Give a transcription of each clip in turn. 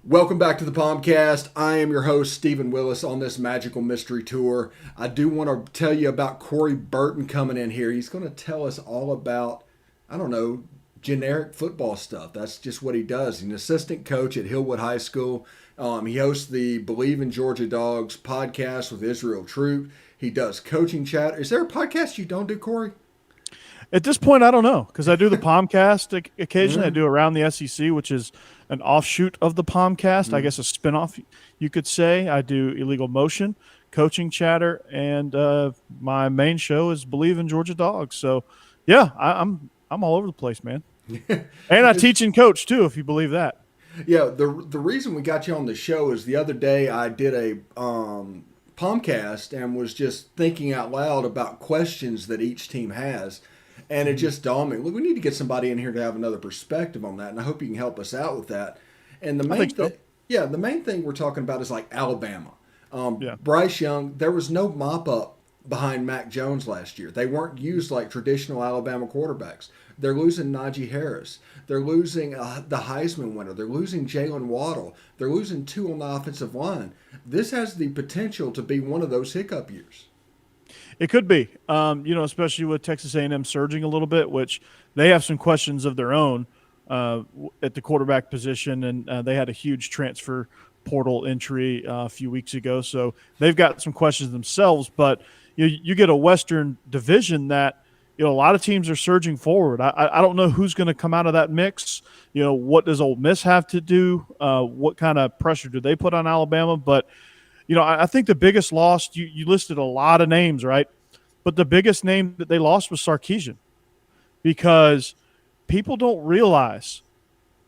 Welcome back to the Palmcast. I am your host, Stephen Willis, on this magical mystery tour. I do want to tell you about Corey Burton coming in here. He's going to tell us all about, I don't know, generic football stuff. That's just what he does. He's an assistant coach at Hillwood High School. He hosts the Believe in Georgia Dogs podcast with Israel Troop. He does coaching chat. Is there a podcast you don't do, Corey? At this point, I don't know, because I do the Palmcast occasionally. I do Around the SEC, which is an offshoot of the Palmcast, I guess a spinoff, you could say. I do Illegal Motion, Coaching Chatter, and my main show is Believe in Georgia Dogs. So, yeah, I'm all over the place, man. And I teach and coach, too, if you believe that. Yeah, the reason we got you on the show is the other day I did a Palmcast and was just thinking out loud about questions that each team has. And it just dawned me, look, we need to get somebody in here to have another perspective on that, and I hope you can help us out with that. And the main thing, the main thing we're talking about is like Alabama. Bryce Young, there was no mop up behind Mac Jones last year. They weren't used like traditional Alabama quarterbacks. They're losing Najee Harris. They're losing the Heisman winner. They're losing Jalen Waddle. They're losing two on the offensive line. This has the potential to be one of those hiccup years. It could be, especially with Texas A&M surging a little bit, which they have some questions of their own at the quarterback position, and they had a huge transfer portal entry a few weeks ago. So they've got some questions themselves, but you get a Western division that, a lot of teams are surging forward. I don't know who's going to come out of that mix. What does Ole Miss have to do? What kind of pressure do they put on Alabama? But I think the biggest loss, you listed a lot of names, right? But the biggest name that they lost was Sarkisian, because people don't realize,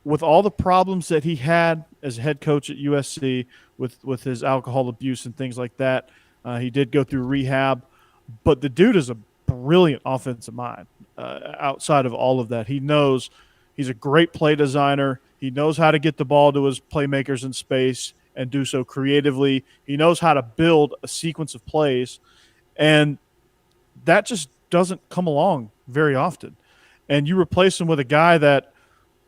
with all the problems that he had as head coach at USC with his alcohol abuse and things like that, he did go through rehab, but the dude is a brilliant offensive mind. Outside of all of that, he's a great play designer. He knows how to get the ball to his playmakers in space and do so creatively. He knows how to build a sequence of plays, and that just doesn't come along very often. And you replace him with a guy that,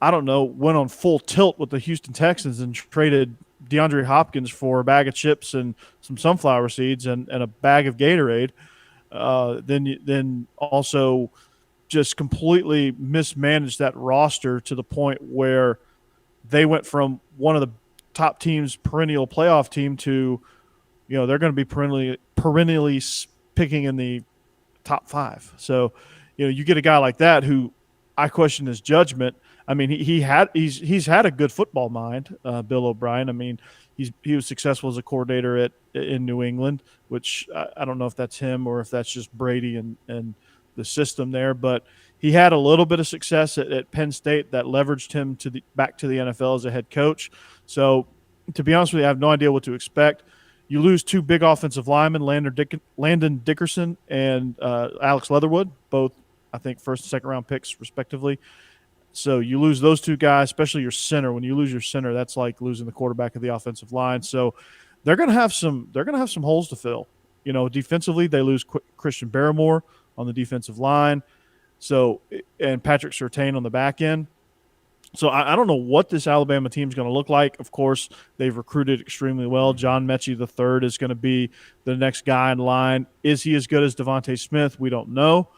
I don't know, went on full tilt with the Houston Texans and traded DeAndre Hopkins for a bag of chips and some sunflower seeds and a bag of Gatorade. Then also just completely mismanaged that roster to the point where they went from one of the top teams, perennial playoff team, to, they're going to be perennially picking in the top five. So, you get a guy like that who I question his judgment. I mean, he's had a good football mind, Bill O'Brien. I mean, he was successful as a coordinator in New England, which I don't know if that's him or if that's just Brady and the system there, but he had a little bit of success at Penn State that leveraged him back to the NFL as a head coach. So, to be honest with you, I have no idea what to expect. You lose two big offensive linemen, Landon Dickerson and Alex Leatherwood, both, I think, first and second round picks respectively. So you lose those two guys, especially your center. When you lose your center, that's like losing the quarterback of the offensive line. So they're going to have some holes to fill. Defensively, they lose Christian Barrymore on the defensive line. So, and Patrick Surtain on the back end. So I don't know what this Alabama team is going to look like. Of course, they've recruited extremely well. John Mechie III is going to be the next guy in line. Is he as good as Devontae Smith? We don't know.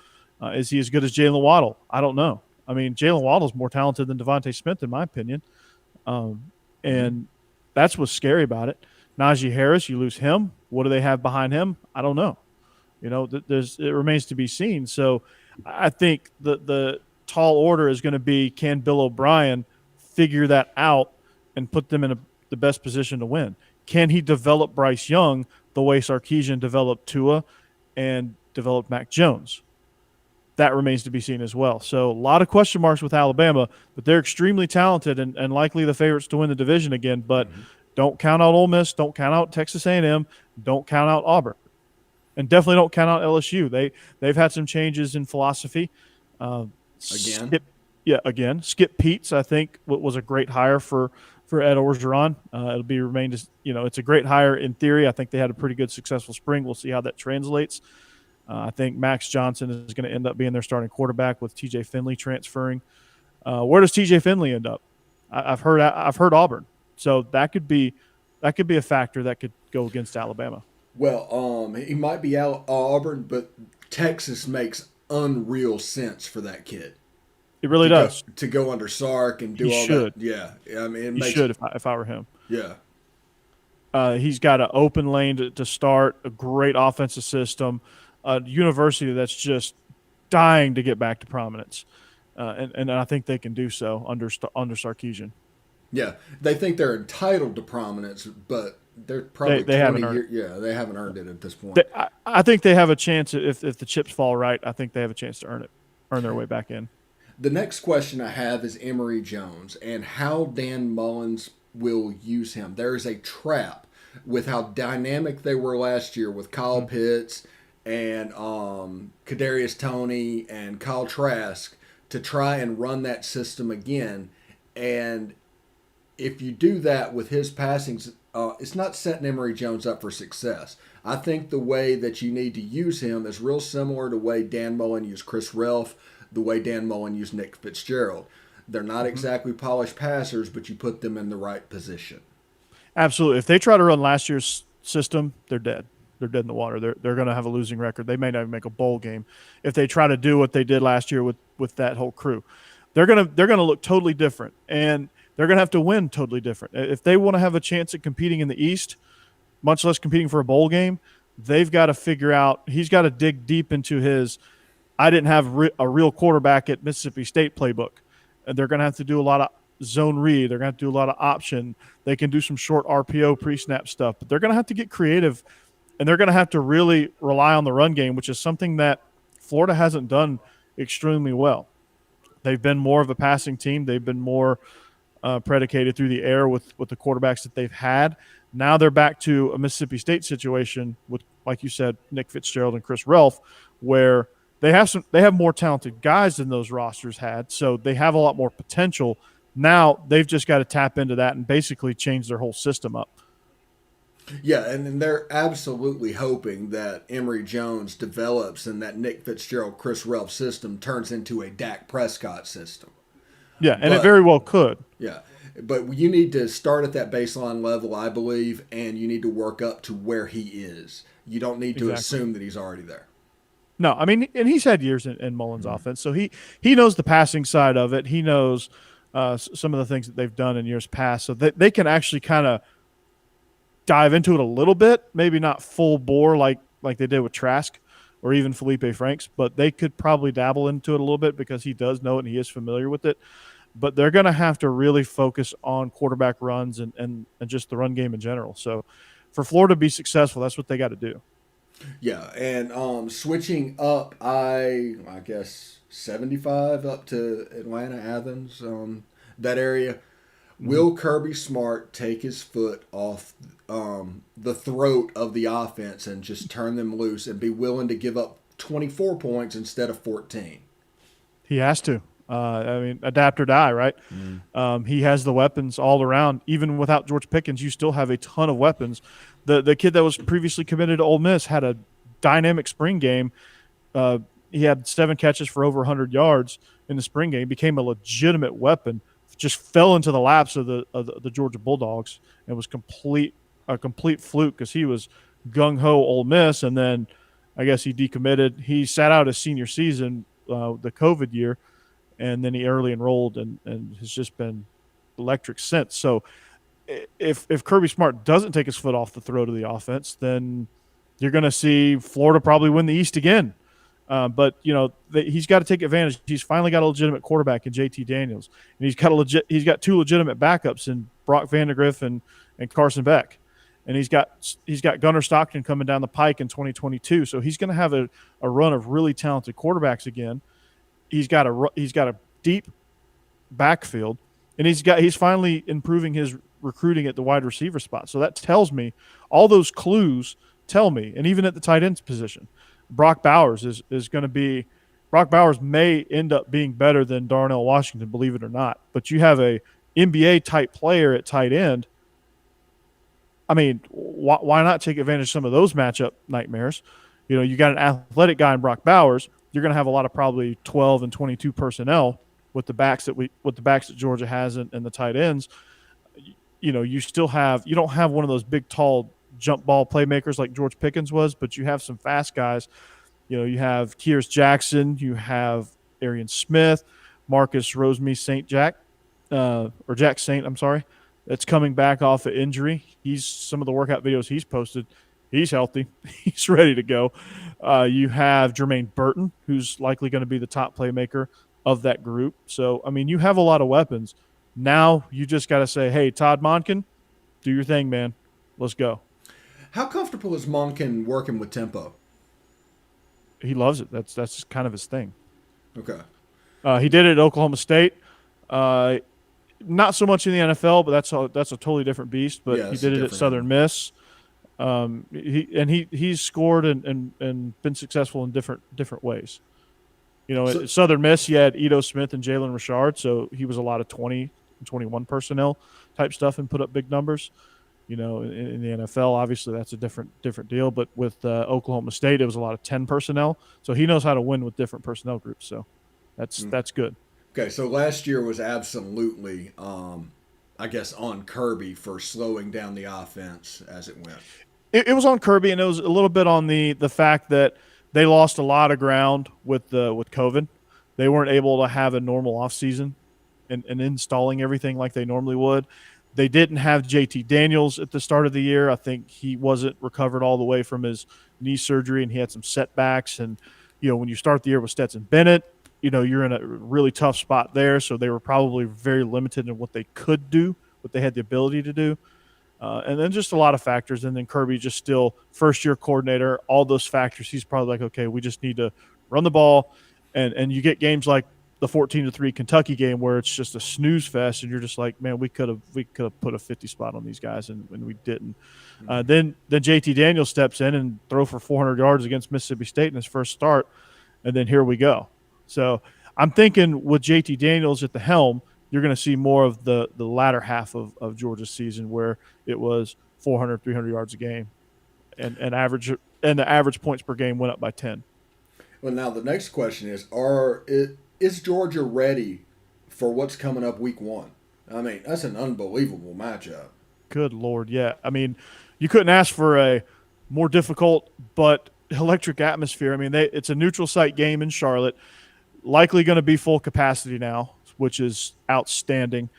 Is he as good as Jalen Waddle? I don't know. I mean, Jalen Waddle is more talented than Devontae Smith, in my opinion. And that's what's scary about it. Najee Harris, you lose him. What do they have behind him? I don't know. It remains to be seen. So I think the tall order is going to be, can Bill O'Brien figure that out and put them in the best position to win? Can he develop Bryce Young the way Sarkisian developed Tua and developed Mac Jones? That remains to be seen as well. So a lot of question marks with Alabama, but they're extremely talented and likely the favorites to win the division again. But don't count out Ole Miss. Don't count out Texas A&M. Don't count out Auburn. And definitely don't count out LSU. They've had some changes in philosophy. Again? Skip Peets, I think, was a great hire for Ed Orgeron. It'll be remained as, it's a great hire in theory. I think they had a pretty good successful spring. We'll see how that translates. I think Max Johnson is going to end up being their starting quarterback with TJ Finley transferring. Where does TJ Finley end up? I've heard Auburn. So that could be a factor that could go against Alabama. Well, he might be out Auburn, but Texas makes unreal sense for that kid It really does. to go under Sark and do He all should. that. Yeah, I mean, it He makes should if I were him. yeah. He's got an open lane to start, a great offensive system, a university that's just dying to get back to prominence, and I think they can do so under Sarkisian. Yeah, they think they're entitled to prominence, but they're probably They haven't 20 earned years. Yeah, they haven't earned it at this point. I think they have a chance if the chips fall right. I think they have a chance to earn their way back in. The next question I have is Emory Jones and how Dan Mullins will use him. There is a trap with how dynamic they were last year with Kyle Pitts and Kadarius Toney and Kyle Trask to try and run that system again. And if you do that with his passings, it's not setting Emory Jones up for success. I think the way that you need to use him is real similar to the way Dan Mullen used Chris Relf, the way Dan Mullen used Nick Fitzgerald. They're not exactly polished passers, but you put them in the right position. Absolutely. If they try to run last year's system, they're dead. They're dead in the water. They're going to have a losing record. They may not even make a bowl game if they try to do what they did last year with that whole crew. They're going to look totally different, and they're going to have to win totally different. If they want to have a chance at competing in the East, much less competing for a bowl game, they've got to figure out. He's got to dig deep into his. I didn't have a real quarterback at Mississippi State playbook, and they're going to have to do a lot of zone read. They're going to have to do a lot of option. They can do some short RPO pre-snap stuff, but they're going to have to get creative, and they're going to have to really rely on the run game, which is something that Florida hasn't done extremely well. They've been more of a passing team. They've been more predicated through the air with the quarterbacks that they've had. Now they're back to a Mississippi State situation with, like you said, Nick Fitzgerald and Chris Relf, where they have more talented guys than those rosters had, so they have a lot more potential. Now they've just got to tap into that and basically change their whole system up. Yeah, and they're absolutely hoping that Emory Jones develops and that Nick Fitzgerald, Chris Relf system turns into a Dak Prescott system. Yeah, and it very well could. Yeah, but you need to start at that baseline level, I believe, and you need to work up to where he is. You don't need to assume that he's already there. No, I mean, and he's had years in Mullins' offense, so he knows the passing side of it. He knows some of the things that they've done in years past, so that they can actually kind of dive into it a little bit, maybe not full bore like they did with Trask or even Felipe Franks, but they could probably dabble into it a little bit because he does know it and he is familiar with it. But they're going to have to really focus on quarterback runs and just the run game in general. So for Florida to be successful, that's what they got to do. Yeah, and switching up, I guess 75 up to Atlanta, Athens, that area. Will Kirby Smart take his foot off the throat of the offense and just turn them loose and be willing to give up 24 points instead of 14? He has to. I mean, adapt or die, right? He has the weapons all around. Even without George Pickens, you still have a ton of weapons. The kid that was previously committed to Ole Miss had a dynamic spring game. He had 7 catches for over 100 yards in the spring game. Became a legitimate weapon. Just fell into the laps of the Georgia Bulldogs and was a complete fluke because he was gung ho Ole Miss, and then I guess he decommitted. He sat out his senior season, the COVID year, and then he early enrolled and has just been electric since. So if Kirby Smart doesn't take his foot off the throat of the offense, then you're going to see Florida probably win the East again. But he's got to take advantage. He's finally got a legitimate quarterback in JT Daniels, and he's got 2 legitimate backups in Brock Vandagriff and Carson Beck, and he's got Gunnar Stockton coming down the pike in 2022. So he's going to have a run of really talented quarterbacks again. He's got a deep backfield, and he's finally improving his recruiting at the wide receiver spot. So that tells me all those clues tell me, and even at the tight end position. Brock Bowers is going to be – Brock Bowers may end up being better than Darnell Washington, believe it or not. But you have a NBA-type player at tight end. I mean, why not take advantage of some of those matchup nightmares? You got an athletic guy in Brock Bowers. You're going to have a lot of probably 12 and 22 personnel with the backs that Georgia has and the tight ends. you don't have one of those big, tall jump ball playmakers like George Pickens was, but you have some fast guys. You have Kears Jackson, you have Arian Smith, Marcus Roseme St. Jack, or Jack Saint, I'm sorry, that's coming back off of injury. Some of the workout videos he's posted, he's healthy. He's ready to go. You have Jermaine Burton, who's likely going to be the top playmaker of that group. So, I mean, you have a lot of weapons. Now you just got to say, hey, Todd Monken, do your thing, man. Let's go. How comfortable is Monken working with tempo? He loves it. That's kind of his thing. Okay. He did it at Oklahoma State. Not so much in the NFL, but that's a totally different beast. But Yeah, he did it at Southern Miss. He's scored and been successful in different ways. At Southern Miss, you had Ito Smith and Jalen Richard, so he was a lot of 20 and 21 personnel type stuff and put up big numbers. In the NFL, obviously that's a different deal. But with Oklahoma State, it was a lot of 10 personnel, so he knows how to win with different personnel groups. So that's good. Okay, so last year was absolutely, I guess, on Kirby for slowing down the offense as it went. It was on Kirby, and it was a little bit on the fact that they lost a lot of ground with COVID. They weren't able to have a normal offseason and installing everything like they normally would. They didn't have JT Daniels at the start of the year. I think he wasn't recovered all the way from his knee surgery, and he had some setbacks. And, when you start the year with Stetson Bennett, you're in a really tough spot there. So they were probably very limited in what they could do, what they had the ability to do. And then just a lot of factors. And then Kirby just still first-year coordinator, all those factors. He's probably like, okay, we just need to run the ball. And you get games like the 14-3 Kentucky game where it's just a snooze fest, and you're just like, man, we could have put a 50 spot on these guys, and we didn't. Then JT Daniels steps in and throw for 400 yards against Mississippi State in his first start, and then here we go. So I'm thinking with JT Daniels at the helm, you're going to see more of the latter half of Georgia's season where it was 400, 300 yards a game, and the average points per game went up by 10. Well, now the next question is Georgia ready for what's coming up week 1? I mean, that's an unbelievable matchup. Good Lord, yeah. I mean, you couldn't ask for a more difficult but electric atmosphere. I mean, it's a neutral site game in Charlotte, likely going to be full capacity now, which is outstanding.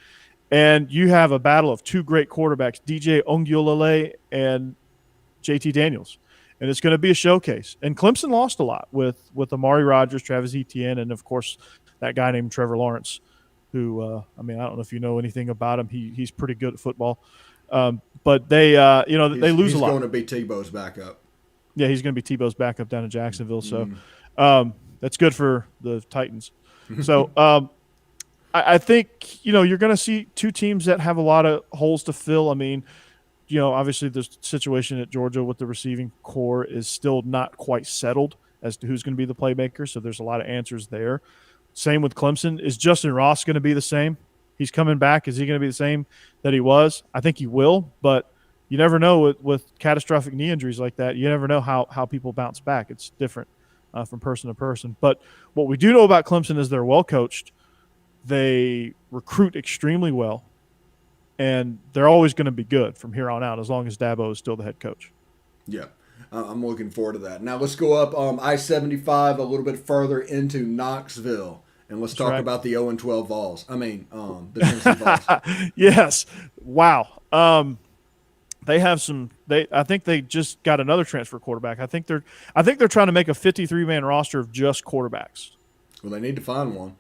And you have a battle of two great quarterbacks, DJ Ongulale and JT Daniels. And it's going to be a showcase. And Clemson lost a lot with Amari Rodgers, Travis Etienne, and, of course, that guy named Trevor Lawrence, who, I don't know if you know anything about him. He's pretty good at football. But they lose a lot. He's going to be Tebow's backup. Yeah, he's going to be Tebow's backup down in Jacksonville. So that's good for the Titans. So I think, you're going to see two teams that have a lot of holes to fill. I mean, obviously the situation at Georgia with the receiving core is still not quite settled as to who's going to be the playmaker. So there's a lot of answers there. Same with Clemson. Is Justin Ross going to be the same? He's coming back. Is he going to be the same that he was? I think he will, but you never know with catastrophic knee injuries like that. You never know how people bounce back. It's different from person to person. But what we do know about Clemson is they're well coached. They recruit extremely well. And they're always going to be good from here on out as long as Dabo is still the head coach. Yeah, I'm looking forward to that. Now let's go up I-75 a little bit further into Knoxville, and let's talk about the 0-12 Vols. The Tennessee Vols. Yes. Wow. They have some. I think they just got another transfer quarterback. I think they're trying to make a 53-man roster of just quarterbacks. Well, they need to find one.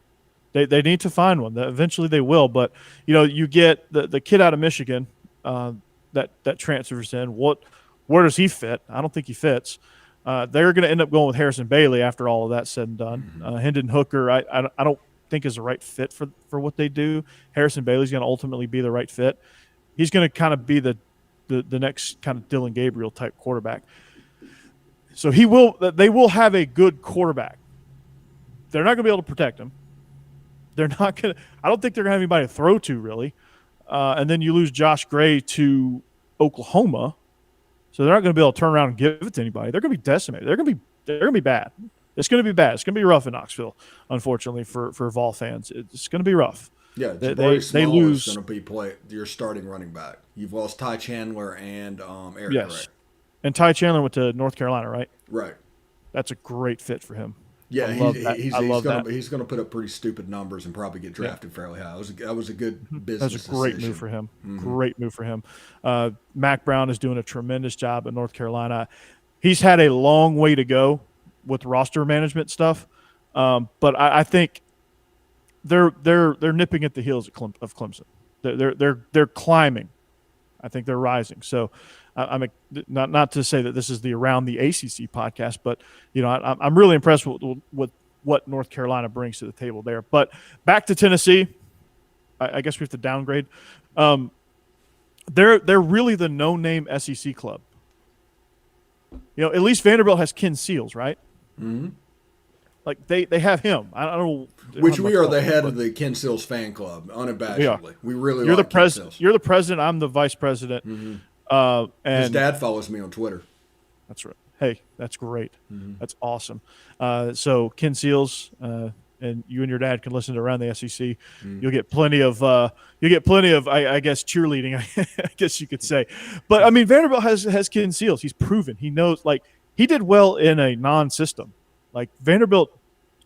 They need to find one. Eventually they will. But, you get the kid out of Michigan that transfers in. Where does he fit? I don't think he fits. They're going to end up going with Harrison Bailey after all of that's said and done. Hendon Hooker, I don't think is the right fit for what they do. Harrison Bailey's going to ultimately be the right fit. He's going to kind of be the next kind of Dylan Gabriel type quarterback. So they will have a good quarterback. They're not going to be able to protect him. They're not going to – I don't think they're going to have anybody to throw to, really. And then you lose Josh Gray to Oklahoma. So they're not going to be able to turn around and give it to anybody. They're going to be decimated. They're going to be bad. It's going to be bad. It's going to be rough in Knoxville, unfortunately, for Vol fans. It's going to be rough. Yeah, They Jabari they Small is lose. going to be your starting running back. You've lost Ty Chandler and Eric Gray. Yes, and Ty Chandler went to North Carolina, right? Right. That's a great fit for him. I Yeah, love that. I love that. he's gonna put up pretty stupid numbers and probably get drafted fairly high. That was a good business. That's a great decision. move for him. Great move for him. Mac Brown is doing a tremendous job at North Carolina. He's had a long way to go with roster management stuff, but I think they're nipping at the heels of Clemson. They're climbing. I think they're rising. So I'm not to say that this is the Around the ACC podcast, but I'm really impressed with what North Carolina brings to the table there. But back to Tennessee, I guess we have to downgrade. They're really the no-name SEC club. At least Vanderbilt has Ken Seals, right? Mm-hmm. Like they have him. I don't know. Which we are the head of the Ken Seals fan club, unabashedly. We really you're like the president. You're the president. I'm the vice president. Mm-hmm. And his dad follows me on Twitter. That's right. Hey, that's great. Mm-hmm. That's awesome. So Ken Seals and you and your dad can listen to Around the SEC. Mm-hmm. You'll get plenty of I guess cheerleading. I guess you could say. But I mean, Vanderbilt has Ken Seals. He's proven. He knows. Like he did well in a non-system. Like Vanderbilt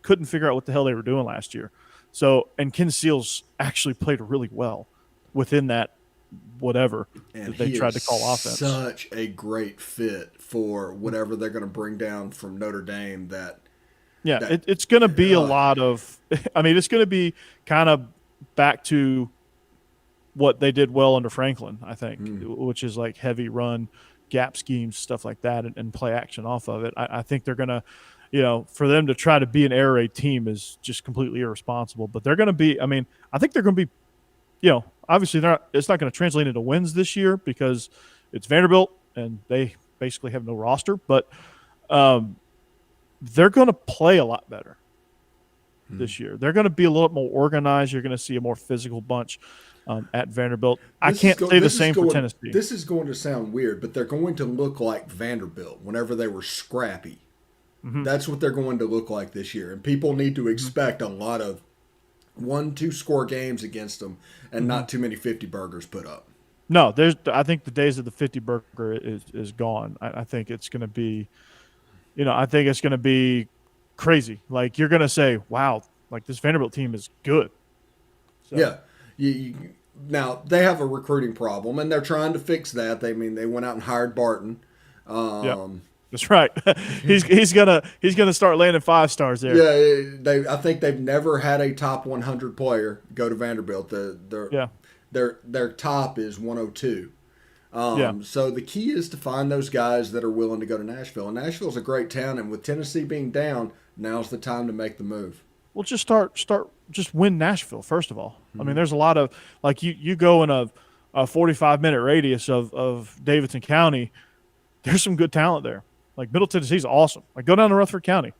couldn't figure out what the hell they were doing last year. So, and Ken Seals actually played really well within that whatever and that they tried to call offense. Such a great fit for whatever they're going to bring down from Notre Dame. It's going to be a lot of – I mean, it's going to be kind of back to what they did well under Franklin, I think, which is like heavy run, gap schemes, stuff like that, and play action off of it. I think they're going to – for them to try to be an air raid team is just completely irresponsible. But they're going to be – I mean, I think they're going to be obviously it's not going to translate into wins this year because it's Vanderbilt and they basically have no roster. But they're going to play a lot better this year. They're going to be a little more organized. You're going to see a more physical bunch at Vanderbilt. I can't say the same for Tennessee. This is going to sound weird, but they're going to look like Vanderbilt whenever they were scrappy. Mm-hmm. That's what they're going to look like this year. And people need to expect a lot of 1-2 score games against them and not too many 50 burgers put up. No, I think the days of the 50 burger is gone. I think it's going to be, I think it's going to be crazy. Like you're going to say, wow, like this Vanderbilt team is good. So. Yeah. Now they have a recruiting problem and they're trying to fix that. They went out and hired Barton. That's right. he's gonna start landing 5 stars there. Yeah, I think they've never had a top 100 player go to Vanderbilt. Their top is 102. So the key is to find those guys that are willing to go to Nashville. And Nashville's a great town, and with Tennessee being down, now's the time to make the move. Well, just just win Nashville first of all. Mm-hmm. I mean, there's a lot of like you go in a 45-minute radius of Davidson County. There's some good talent there. Like Middle Tennessee's awesome. Like go down to Rutherford County,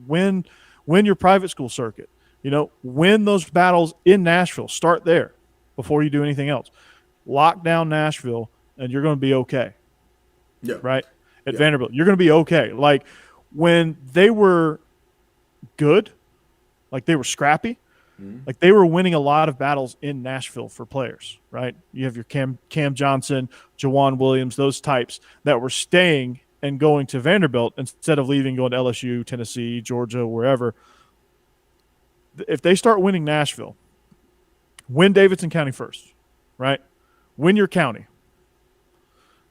win your private school circuit. Win those battles in Nashville. Start there before you do anything else. Lock down Nashville, and you're going to be okay. Yeah. Right at Vanderbilt, you're going to be okay. Like when they were good, like they were scrappy, like they were winning a lot of battles in Nashville for players. Right? You have your Cam Johnson, Jawan Williams, those types that were staying and going to Vanderbilt instead of leaving, going to LSU, Tennessee, Georgia, wherever. If they start winning Nashville, win Davidson County first, right? Win your county.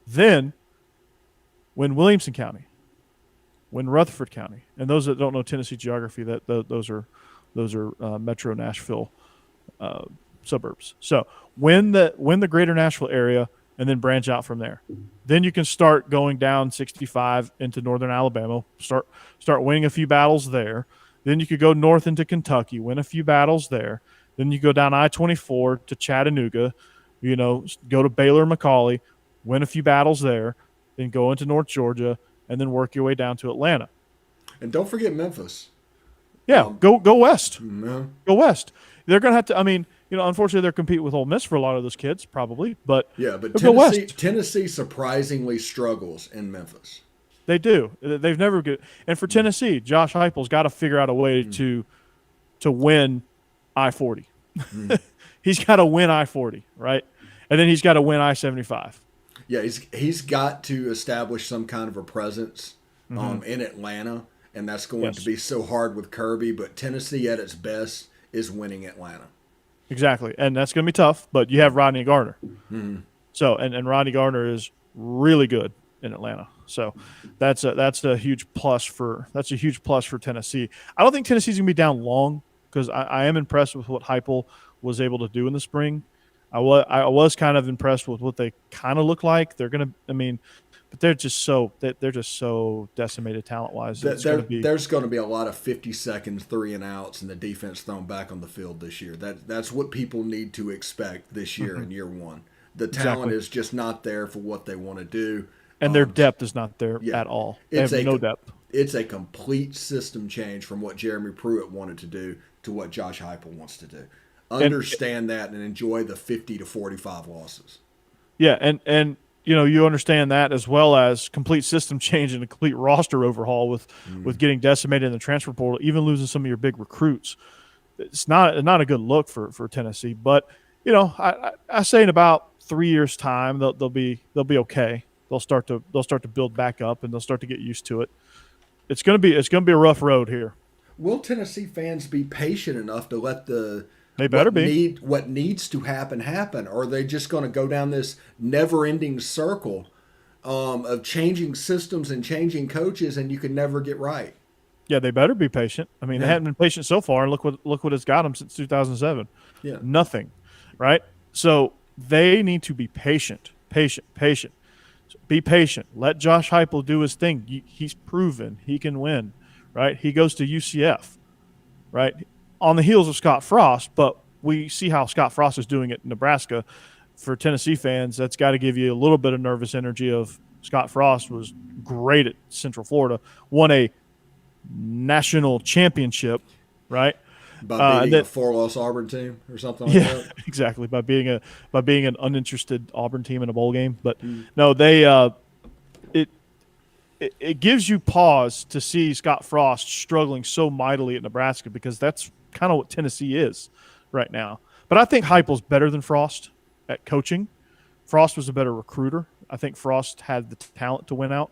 Then win Williamson County, win Rutherford County. And those that don't know Tennessee geography, those are Metro Nashville suburbs. So win the greater Nashville area and then branch out from there. Then you can start going down 65 into northern Alabama, start winning a few battles there. Then you could go north into Kentucky, win a few battles there. Then you go down I-24 to Chattanooga, go to Baylor, McCallie, win a few battles there, then go into North Georgia, and then work your way down to Atlanta. And don't forget Memphis. Yeah, go west. Mm-hmm. Go west. They're going to have to, unfortunately they're competing with Ole Miss for a lot of those kids probably, but Tennessee surprisingly struggles in Memphis. They do. They've never good. And for Tennessee, Josh Heupel's got to figure out a way to win I-40. he's got to win I-40, right? And then he's got to win I-75. Yeah, he's got to establish some kind of a presence in Atlanta, and that's going to be so hard with Kirby. But Tennessee at its best is winning Atlanta. Exactly, and that's going to be tough. But you have Rodney Gardner, so and Rodney Gardner is really good in Atlanta. So that's a huge plus for Tennessee. I don't think Tennessee's going to be down long because I am impressed with what Heupel was able to do in the spring. I was kind of impressed with what they kind of look like. They're going to, but they're just so decimated talent wise. There's going to be a lot of 50 seconds 3 and outs and the defense thrown back on the field this year. That's what people need to expect this year in year one. The talent is just not there for what they want to do. And their depth is not there at all. They have no depth. It's a complete system change from what Jeremy Pruitt wanted to do to what Josh Heupel wants to do. Understand that and enjoy the 50 to 45 losses. Yeah, and you understand that as well as complete system change and a complete roster overhaul with getting decimated in the transfer portal, even losing some of your big recruits. It's not a good look for Tennessee. But I say in about 3 years' time they'll be okay. They'll start to build back up and they'll start to get used to it. It's gonna be a rough road here. Will Tennessee fans be patient enough to let they better be what needs to happen? Or are they just going to go down this never-ending circle of changing systems and changing coaches, and you can never get right? Yeah, they better be patient. They haven't been patient so far, and look what it's got them since 2007. Yeah, nothing, right? So they need to be patient. So be patient. Let Josh Heupel do his thing. He's proven he can win, right? He goes to UCF, right? On the heels of Scott Frost, but we see how Scott Frost is doing it in Nebraska. For Tennessee fans, that's got to give you a little bit of nervous energy of Scott Frost was great at Central Florida, won a national championship, right? By beating a 4-loss Auburn team or something like that? Yeah, exactly. By being an uninterested Auburn team in a bowl game. But no, they it gives you pause to see Scott Frost struggling so mightily at Nebraska because that's kind of what Tennessee is right now. But I think Heupel's better than Frost at coaching. Frost was a better recruiter. I think Frost had the talent to win out.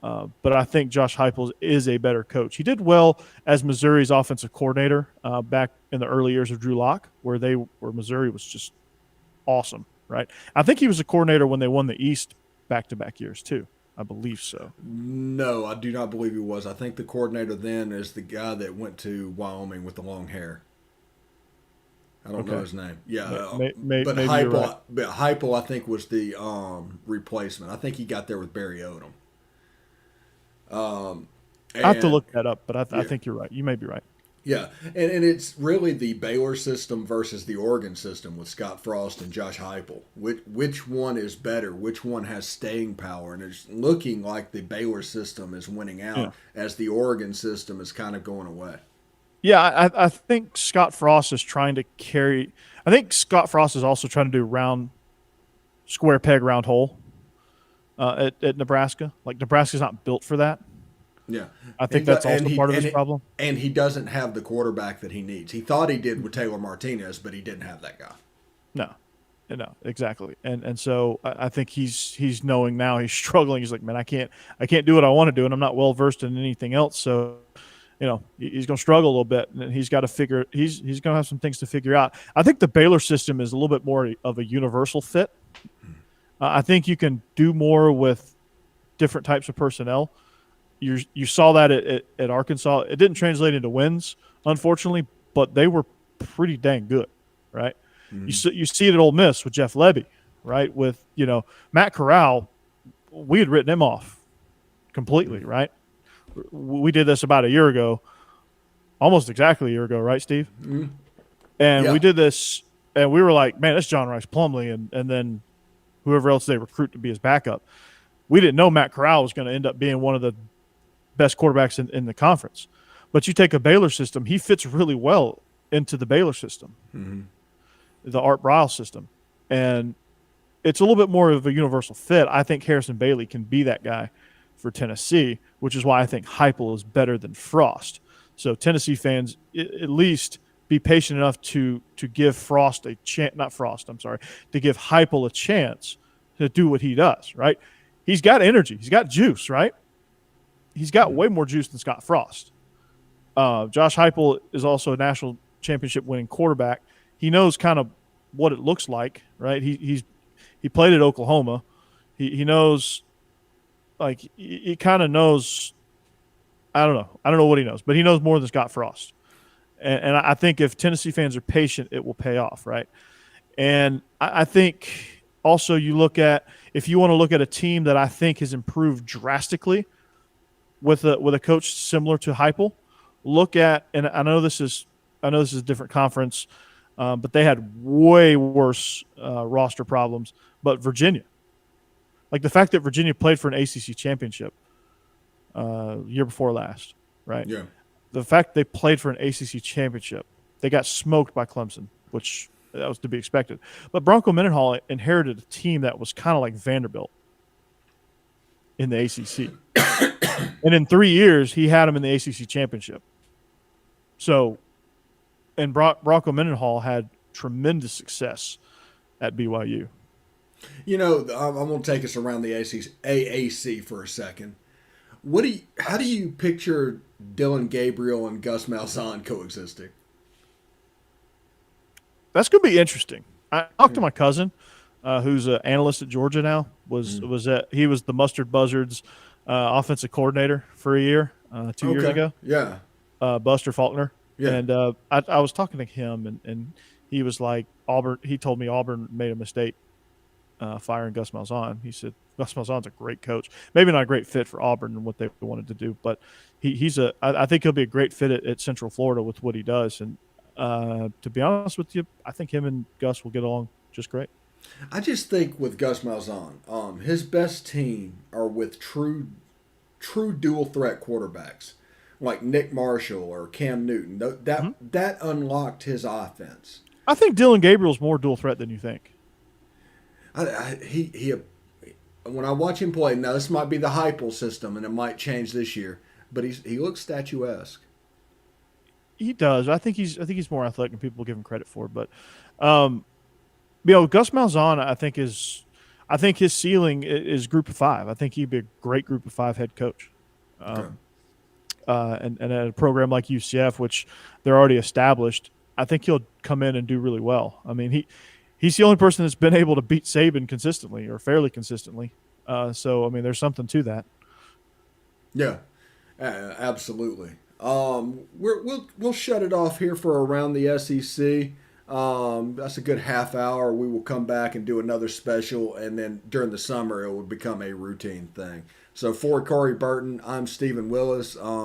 But I think Josh Heupel is a better coach. He did well as Missouri's offensive coordinator back in the early years of Drew Lock, where Missouri was just awesome, right? I think he was a coordinator when they won the East back-to-back years too. I believe so. No, I do not believe he was. I think the coordinator then is the guy that went to Wyoming with the long hair. I don't know his name. Yeah, but Heupel, right. But Heupel, I think, was the replacement. I think he got there with Barry Odom. I have to look that up, but I think you're right. You may be right. Yeah, and it's really the Baylor system versus the Oregon system with Scott Frost and Josh Heupel. Which one is better? Which one has staying power? And it's looking like the Baylor system is winning out as the Oregon system is kind of going away. Yeah, I think Scott Frost is trying to carry – I think Scott Frost is also trying to do square peg, round hole at Nebraska. Like, Nebraska's not built for that. Yeah. I think that's also part of his problem. And he doesn't have the quarterback that he needs. He thought he did with Taylor Martinez, but he didn't have that guy. No, exactly. And so I think he's knowing now he's struggling. He's like, man, I can't do what I want to do, and I'm not well versed in anything else. So, he's going to struggle a little bit, and he's got to he's going to have some things to figure out. I think the Baylor system is a little bit more of a universal fit. I think you can do more with different types of personnel. You saw that at Arkansas. It didn't translate into wins, unfortunately, but they were pretty dang good, right? Mm-hmm. You see it at Ole Miss with Jeff Lebby, right? With Matt Corral, we had written him off completely, right? We did this about a year ago, almost exactly a year ago, right, Steve? Mm-hmm. And we did this, and we were like, man, that's John Rice Plumlee, and then whoever else they recruit to be his backup. We didn't know Matt Corral was going to end up being one of the best quarterbacks in the conference. But you take a Baylor system, he fits really well into the Baylor system, the Art Briles system. And it's a little bit more of a universal fit. I think Harrison Bailey can be that guy for Tennessee, which is why I think Heupel is better than Frost. So Tennessee fans, at least be patient enough to give Frost a chance, not Frost, I'm sorry, to give Heupel a chance to do what he does, right? He's got energy. He's got juice, right? He's got way more juice than Scott Frost. Josh Heupel is also a national championship winning quarterback. He knows kind of what it looks like, right? He played at Oklahoma. He knows, like, he kind of knows. I don't know what he knows, but he knows more than Scott Frost. And I think if Tennessee fans are patient, it will pay off, right? And I think also if you want to look at a team that I think has improved drastically with a coach similar to Heupel, look at, and I know this is a different conference, but they had way worse roster problems. But Virginia, like the fact that Virginia played for an ACC championship year before last, right? Yeah. The fact they played for an ACC championship, they got smoked by Clemson, which that was to be expected. But Bronco Mendenhall inherited a team that was kind of like Vanderbilt in the ACC. And in 3 years, he had them in the ACC championship. So, and Bronco Mendenhall had tremendous success at BYU. You know, I'm going to take us around the AAC for a second. How do you picture Dylan Gabriel and Gus Malzahn coexisting? That's going to be interesting. I talked to my cousin, who's an analyst at Georgia now. He was the Mustard Buzzards offensive coordinator for a year, 2 years ago. Yeah. Buster Faulkner. Yeah. And I was talking to him, and he was like, Auburn. He told me Auburn made a mistake firing Gus Malzahn. He said Gus Malzahn's a great coach. Maybe not a great fit for Auburn and what they wanted to do, but I think he'll be a great fit at Central Florida with what he does. And to be honest with you, I think him and Gus will get along just great. I just think with Gus Malzahn, his best team are with true dual threat quarterbacks like Nick Marshall or Cam Newton. That unlocked his offense. I think Dylan Gabriel's more dual threat than you think. When I watch him play, now this might be the Heupel system and it might change this year, but he looks statuesque. He does. I think he's more athletic than people give him credit for. But Gus Malzahn, I think his ceiling is Group of Five. I think he'd be a great Group of Five head coach. Okay. And at a program like UCF, which they're already established, I think he'll come in and do really well. I mean, he's the only person that's been able to beat Saban consistently or fairly consistently. So I mean, there's something to that. Yeah, absolutely. We'll shut it off here for Around the SEC. That's a good half hour. We will come back and do another special, and then during the summer it will become a routine thing. So for Corey Burton, I'm Stephen Willis.